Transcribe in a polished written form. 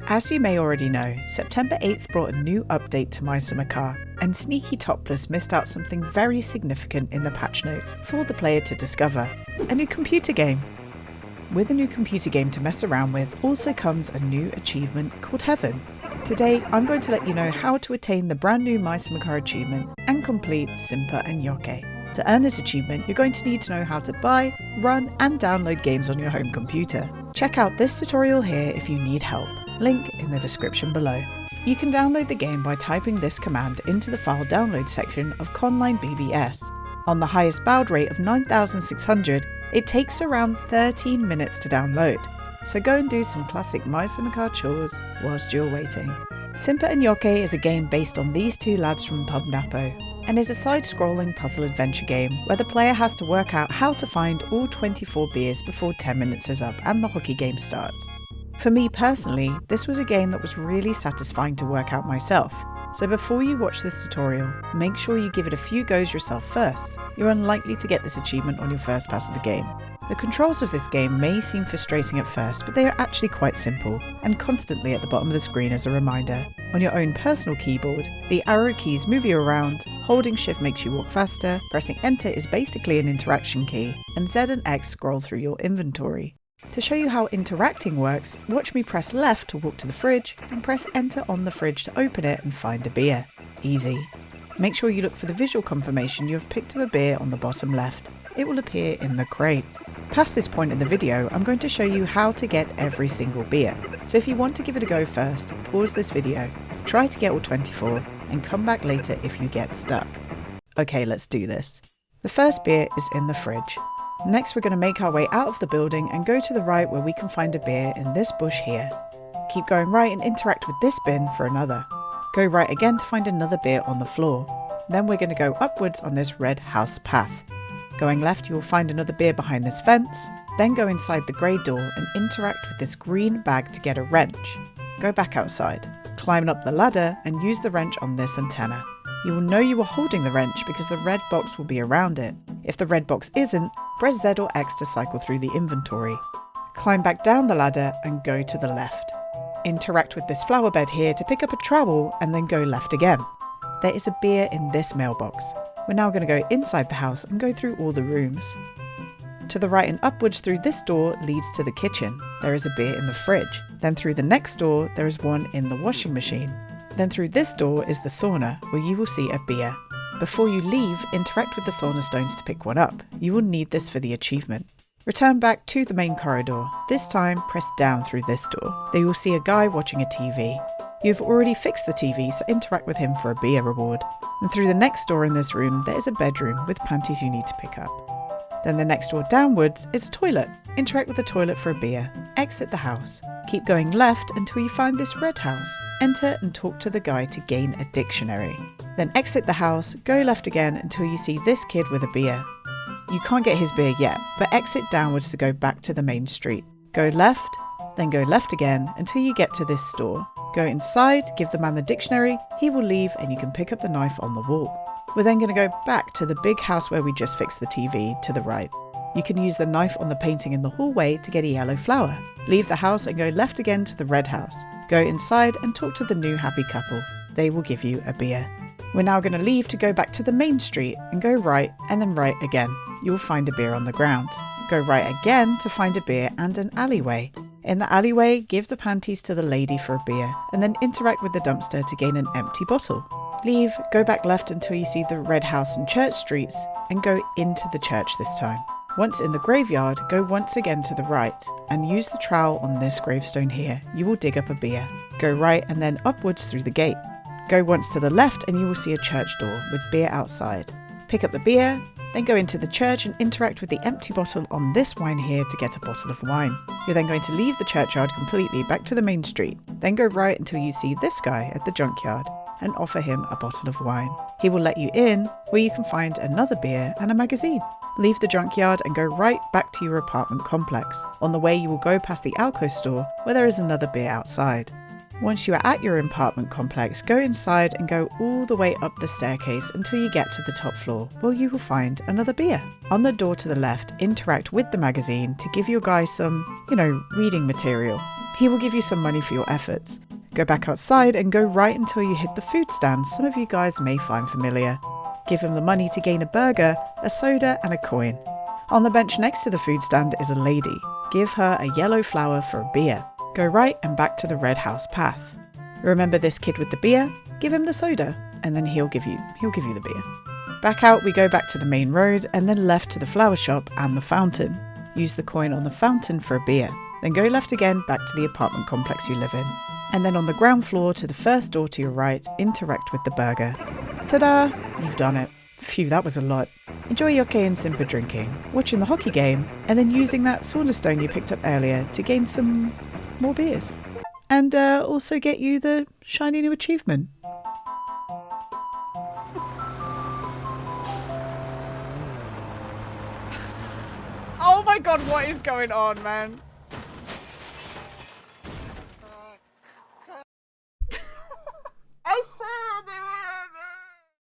As you may already know, September 8th brought a new update to My Summer Car, and Sneaky Topless missed out something very significant in the patch notes for the player to discover: a new computer game. With a new computer game to mess around with also comes a new achievement called Heaven. Today I'm going to let you know how to attain the brand new My Summer Car achievement and complete Simppa and Jokke. To earn this achievement, you're going to need to know how to buy, run and download games on your home computer. Check out this tutorial here if you need help, link in the description below. You can download the game by typing this command into the file download section of Conline BBS. On the highest baud rate of 9600, it takes around 13 minutes to download, so go and do some classic My Summer Car chores whilst you're waiting. Simppa and Jokke is a game based on these two lads from Pub Napo, and is a side-scrolling puzzle adventure game where the player has to work out how to find all 24 beers before 10 minutes is up and the hockey game starts. For me personally, this was a game that was really satisfying to work out myself, so before you watch this tutorial, make sure you give it a few goes yourself first. You're unlikely to get this achievement on your first pass of the game. The controls of this game may seem frustrating at first, but they are actually quite simple, and constantly at the bottom of the screen as a reminder. On your own personal keyboard, the arrow keys move you around, holding shift makes you walk faster, pressing enter is basically an interaction key, and Z and X scroll through your inventory. To show you how interacting works, watch me press left to walk to the fridge, and press enter on the fridge to open it and find a beer. Easy. Make sure you look for the visual confirmation you have picked up a beer on the bottom left. It will appear in the crate. Past this point in the video, I'm going to show you how to get every single beer. So if you want to give it a go first, pause this video, try to get all 24, and come back later if you get stuck. Okay, let's do this. The first beer is in the fridge. Next, we're going to make our way out of the building and go to the right where we can find a beer in this bush here. Keep going right and interact with this bin for another. Go right again to find another beer on the floor. Then we're going to go upwards on this red house path. Going left, you will find another beer behind this fence. Then go inside the grey door and interact with this green bag to get a wrench. Go back outside, climb up the ladder and use the wrench on this antenna. You will know you are holding the wrench because the red box will be around it. If the red box isn't, press Z or X to cycle through the inventory. Climb back down the ladder and go to the left. Interact with this flower bed here to pick up a trowel and then go left again. There is a beer in this mailbox. We're now going to go inside the house and go through all the rooms. To the right and upwards through this door leads to the kitchen. There is a beer in the fridge. Then through the next door there is one in the washing machine. Then through this door is the sauna, where you will see a beer. Before you leave, interact with the sauna stones to pick one up. You will need this for the achievement. Return back to the main corridor. This time press down through this door. There you will see a guy watching a TV. You've already fixed the TV, so interact with him for a beer reward. And through the next door in this room, there is a bedroom with panties you need to pick up. Then the next door downwards is a toilet. Interact with the toilet for a beer. Exit the house. Keep going left until you find this red house. Enter and talk to the guy to gain a dictionary. Then exit the house, go left again until you see this kid with a beer. You can't get his beer yet, but exit downwards to go back to the main street. Go left, then go left again until you get to this store. Go inside, give the man the dictionary, he will leave and you can pick up the knife on the wall. We're then going to go back to the big house where we just fixed the TV to the right. You can use the knife on the painting in the hallway to get a yellow flower. Leave the house and go left again to the red house. Go inside and talk to the new happy couple. They will give you a beer. We're now going to leave to go back to the main street and go right and then right again. You will find a beer on the ground. Go right again to find a beer and an alleyway. In the alleyway, give the panties to the lady for a beer and then interact with the dumpster to gain an empty bottle. Leave, go back left until you see the red house and church streets and go into the church this time. Once in the graveyard, go once again to the right and use the trowel on this gravestone here. You will dig up a beer. Go right and then upwards through the gate. Go once to the left and you will see a church door with beer outside. Pick up the beer, then go into the church and interact with the empty bottle on this wine here to get a bottle of wine. You're then going to leave the churchyard completely back to the main street. Then go right until you see this guy at the junkyard and offer him a bottle of wine. He will let you in, where you can find another beer and a magazine. Leave the junkyard and go right back to your apartment complex. On the way you will go past the Alco store where there is another beer outside. Once you are at your apartment complex, go inside and go all the way up the staircase until you get to the top floor, where you will find another beer. On the door to the left, interact with the magazine to give your guy some, reading material. He will give you some money for your efforts. Go back outside and go right until you hit the food stand some of you guys may find familiar. Give him the money to gain a burger, a soda and a coin. On the bench next to the food stand is a lady. Give her a yellow flower for a beer. Go right and back to the red house path. Remember this kid with the beer? Give him the soda and then he'll give you the beer. Back out we go back to the main road and then left to the flower shop and the fountain. Use the coin on the fountain for a beer. Then go left again back to the apartment complex you live in. And then on the ground floor to the first door to your right, interact with the burger. Ta-da! You've done it. Phew, that was a lot. Enjoy Jokke and Simppa drinking, watching the hockey game, and then using that saunderstone you picked up earlier to gain some more beers. And also get you the shiny new achievement. Oh my god, what is going on, man?